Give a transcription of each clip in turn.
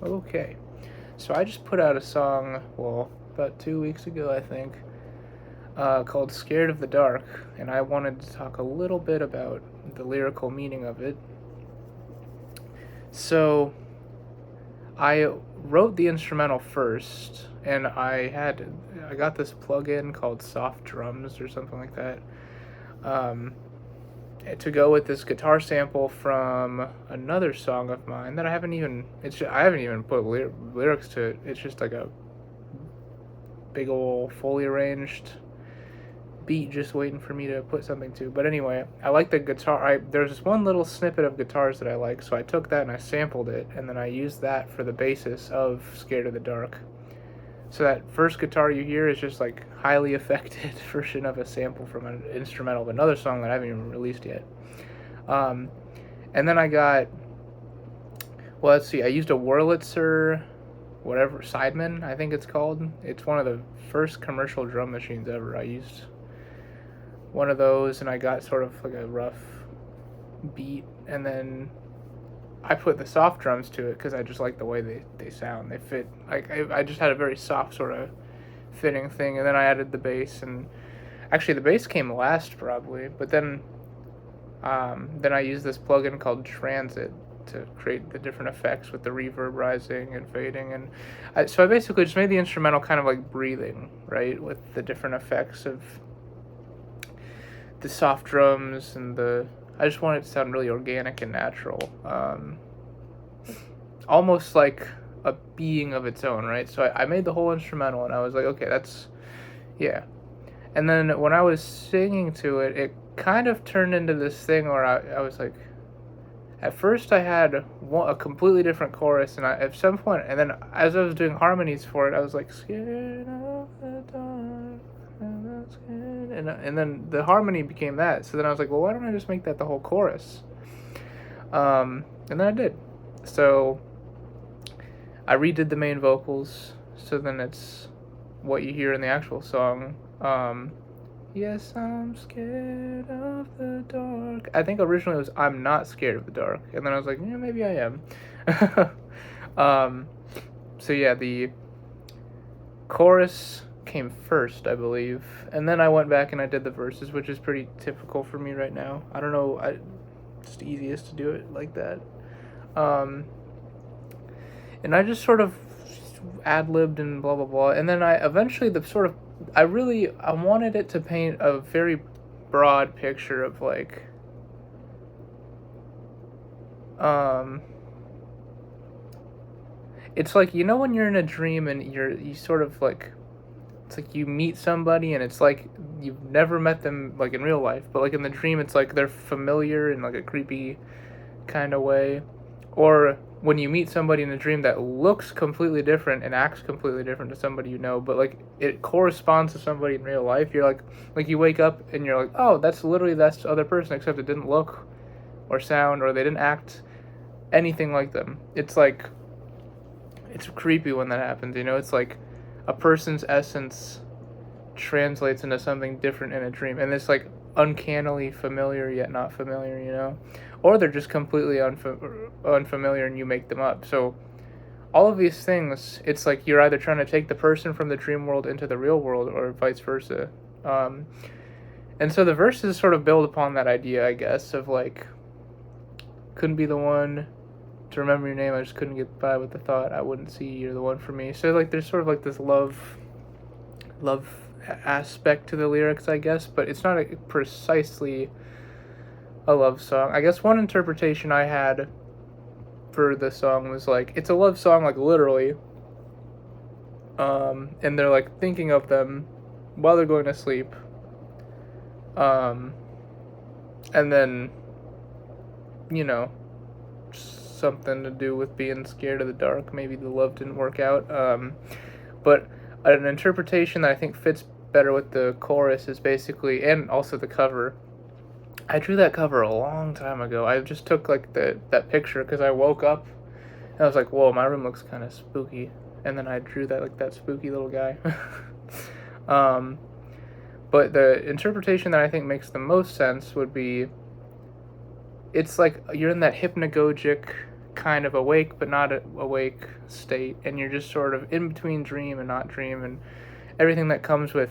Okay. So I just put out a song, well, about 2 weeks ago, I think, called Scared of the Dark, and I wanted to talk a little bit about the lyrical meaning of it. So I wrote the instrumental first, and I got this plugin called Soft Drums or something like that. Um, to go with this guitar sample from another song of mine that I haven't even put lyrics to it. It's just like a big old fully arranged beat just waiting for me to put something to. But anyway, I like the guitar. There's this one little snippet of guitars that I like, so I took that and I sampled it, and then I used that for the basis of Scared of the Dark. So that first guitar you hear is just like highly affected version of a sample from an instrumental of another song that I haven't even released yet. Um, and then I got, well, let's see, I used a Wurlitzer, whatever, Sideman, I think it's called. It's one of the first commercial drum machines ever. I used one of those, and I got sort of like a rough beat, and then I put the soft drums to it because I just like the way they sound. They fit, like, I just had a very soft sort of fitting thing, and then I added the bass, and actually the bass came last probably, but then I used this plugin called Transit to create the different effects with the reverb rising and fading, and so I basically just made the instrumental kind of like breathing, right, with the different effects of the soft drums and I just wanted it to sound really organic and natural, almost like a being of its own, right? So I made the whole instrumental, and I was like, okay, yeah. And then when I was singing to it, it kind of turned into this thing where I was like, at first I had a completely different chorus, and at some point, and then as I was doing harmonies for it, I was like, scared of the dark, and then the harmony became that. So then I was like, well, why don't I just make that the whole chorus? And then I did. So I redid the main vocals, so then it's what you hear in the actual song. Yes, I'm scared of the dark. I think originally it was I'm not scared of the dark, and then I was like, yeah, maybe I am. So yeah, the chorus came first, I believe, and then I went back and I did the verses, which is pretty typical for me right now. I don't know, it's the easiest to do it like that. And I just sort of ad-libbed and blah blah blah, and then I eventually I wanted it to paint a very broad picture of like it's like, you know, when you're in a dream and you sort of like, it's like you meet somebody and it's like you've never met them like in real life, but like in the dream it's like they're familiar in like a creepy kind of way. Or when you meet somebody in a dream that looks completely different and acts completely different to somebody you know, but like it corresponds to somebody in real life, you're like you wake up and you're like, oh, that's literally that other person, except it didn't look or sound or they didn't act anything like them. It's like, it's creepy when that happens, you know? It's like a person's essence translates into something different in a dream, and it's like uncannily familiar yet not familiar, you know? Or they're just completely unfamiliar and you make them up. So all of these things, it's like you're either trying to take the person from the dream world into the real world or vice versa. And so the verses sort of build upon that idea, I guess, of like, couldn't be the one to remember your name, I just couldn't get by with the thought I wouldn't see you're the one for me. So like there's sort of like this love aspect to the lyrics, I guess, but it's not precisely a love song. I guess one interpretation I had for the song was like, it's a love song, like literally, and they're like thinking of them while they're going to sleep, and then, you know, something to do with being scared of the dark. Maybe the love didn't work out, but an interpretation that I think fits better with the chorus is basically, and also the cover. I drew that cover a long time ago. I just took like that picture because I woke up and I was like, whoa, my room looks kind of spooky, and then I drew that spooky little guy. But the interpretation that I think makes the most sense would be, it's like you're in that hypnagogic kind of awake but not awake state, and you're just sort of in between dream and not dream, and everything that comes with,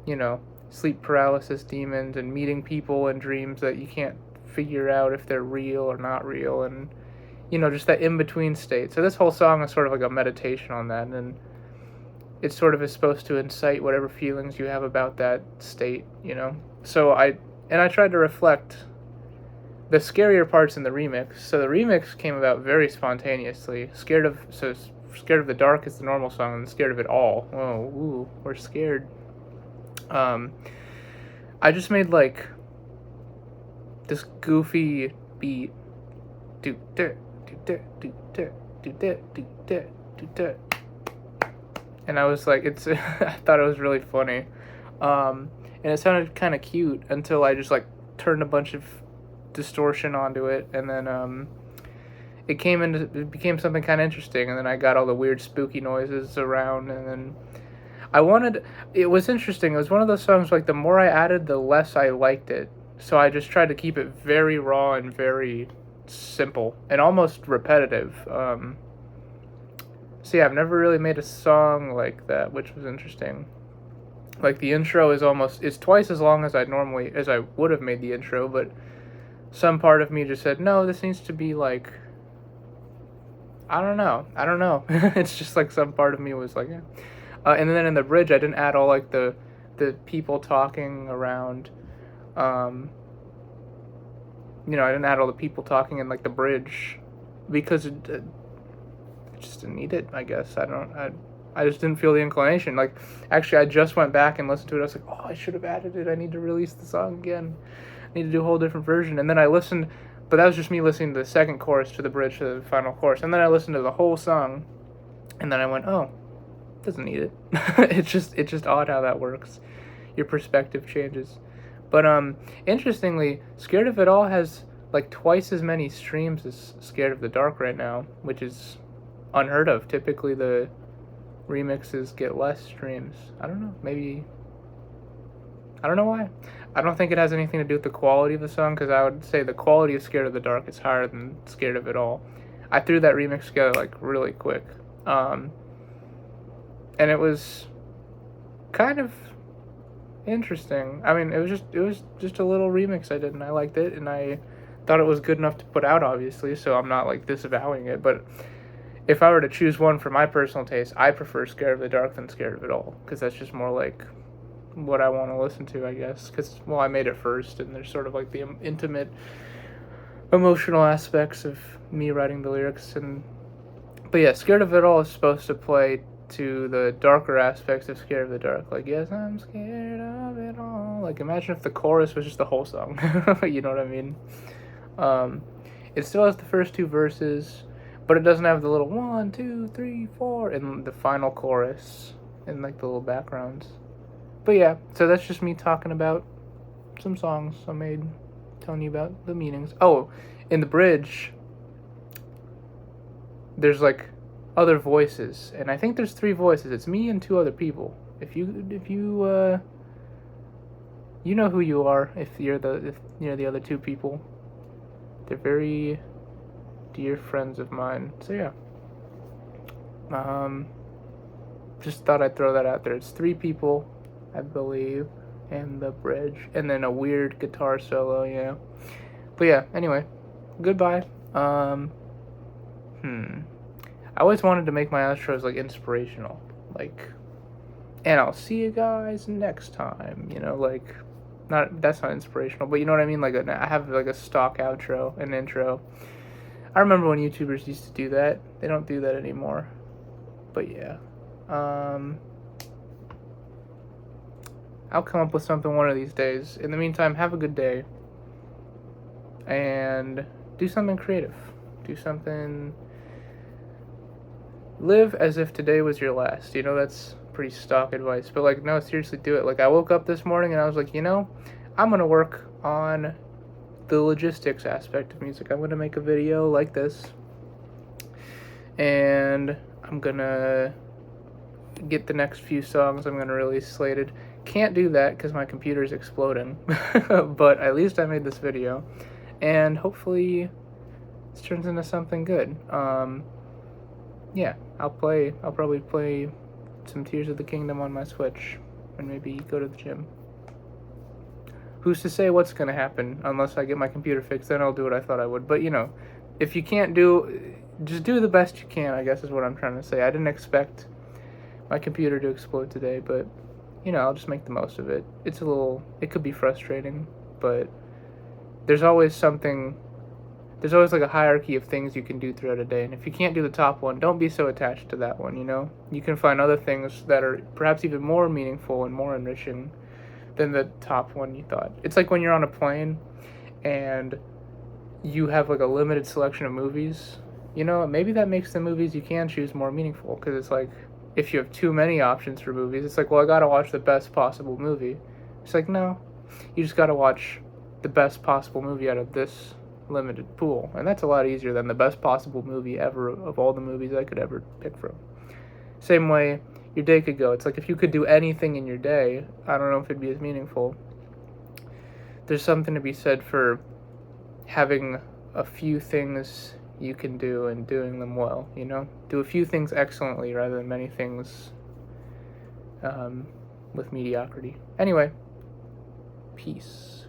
you know, sleep paralysis demons and meeting people in dreams that you can't figure out if they're real or not real, and, you know, just that in between state. So this whole song is sort of like a meditation on that, and it sort of is supposed to incite whatever feelings you have about that state, you know. So I tried to reflect the scarier parts in the remix. So the remix came about very spontaneously. Scared of the Dark is the normal song, and Scared of It All. Oh, ooh, we're scared. I just made like this goofy beat. Do do do do do do do do do do do. And I was like, it's. I thought it was really funny, and it sounded kind of cute until I just like turned a bunch of distortion onto it, and then it became something kind of interesting, and then I got all the weird spooky noises around, and then it was interesting. It was one of those songs like the more I added, the less I liked it. So I just tried to keep it very raw and very simple and almost repetitive. So yeah, I've never really made a song like that, which was interesting. Like the intro it's twice as long as I would have made the intro, but some part of me just said, no, this needs to be like, I don't know. It's just like some part of me was like, yeah. And then in the bridge, I didn't add all like the people talking around. You know, I didn't add all the people talking in like the bridge because I just didn't need it. I guess I just didn't feel the inclination. Like, actually, I just went back and listened to it. I was like, oh, I should have added it. I need to release the song again. I need to do a whole different version. And then I listened, but that was just me listening to the second chorus to the bridge to the final chorus. And then I listened to the whole song, and then I went, oh, doesn't need it. It's just odd how that works. Your perspective changes. But interestingly, Scared of It All has like twice as many streams as Scared of the Dark right now, which is unheard of. Typically the remixes get less streams. I don't know, maybe, I don't know why. I don't think it has anything to do with the quality of the song, because I would say the quality of Scared of the Dark is higher than Scared of It All. I threw that remix together like really quick. And it was kind of interesting. I mean, it was just a little remix I did, and I liked it, and I thought it was good enough to put out, obviously, so I'm not like disavowing it. But if I were to choose one for my personal taste, I prefer Scared of the Dark than Scared of It All, because that's just more like what I want to listen to, I guess, because, well, I made it first, and there's sort of like the intimate emotional aspects of me writing the lyrics. But yeah, Scared of It All is supposed to play to the darker aspects of Scared of the Dark, like, yes, I'm scared of it all. Like, imagine if the chorus was just the whole song. You know what I mean? It still has the first two verses, but it doesn't have the little 1, 2, 3, 4 in the final chorus and like the little backgrounds. But yeah, so that's just me talking about some songs I made, telling you about the meanings. Oh, in the bridge, there's like other voices, and I think there's 3 voices. It's me and 2 other people. If you you know who you are, if you're the other 2 people. They're very dear friends of mine. So yeah. Just thought I'd throw that out there. It's 3 people, I believe, and the bridge, and then a weird guitar solo, yeah. But yeah, anyway, goodbye. I always wanted to make my outros like inspirational, like, and I'll see you guys next time, you know, like, that's not inspirational, but you know what I mean, like, I have like a stock outro, an intro. I remember when YouTubers used to do that. They don't do that anymore, but yeah. I'll come up with something one of these days. In the meantime, have a good day, and do something creative. Do something. Live as if today was your last. You know, that's pretty stock advice, but like, no, seriously, do it. Like, I woke up this morning and I was like, you know, I'm gonna work on the logistics aspect of music. I'm gonna make a video like this, and I'm gonna get the next few songs I'm gonna release slated. Can't do that because my computer's exploding, but at least I made this video, and hopefully this turns into something good. Yeah, I'll probably play some Tears of the Kingdom on my Switch, and maybe go to the gym. Who's to say what's gonna happen? Unless I get my computer fixed, then I'll do what I thought I would. But if you can't just do the best you can, I guess is what I'm trying to say. I didn't expect my computer to explode today, but I'll just make the most of it. It could be frustrating, but there's always like a hierarchy of things you can do throughout a day, and if you can't do the top one, don't be so attached to that one. You can find other things that are perhaps even more meaningful and more enriching than the top one you thought. It's like when you're on a plane and you have like a limited selection of movies. Maybe that makes the movies you can choose more meaningful, because it's like, if you have too many options for movies, it's like, well, I gotta watch the best possible movie. It's like, no, you just gotta watch the best possible movie out of this limited pool, and that's a lot easier than the best possible movie ever of all the movies I could ever pick from. Same way your day could go. It's like, if you could do anything in your day, I don't know if it'd be as meaningful. There's something to be said for having a few things you can do and doing them well. Do a few things excellently rather than many things with mediocrity. Anyway, peace.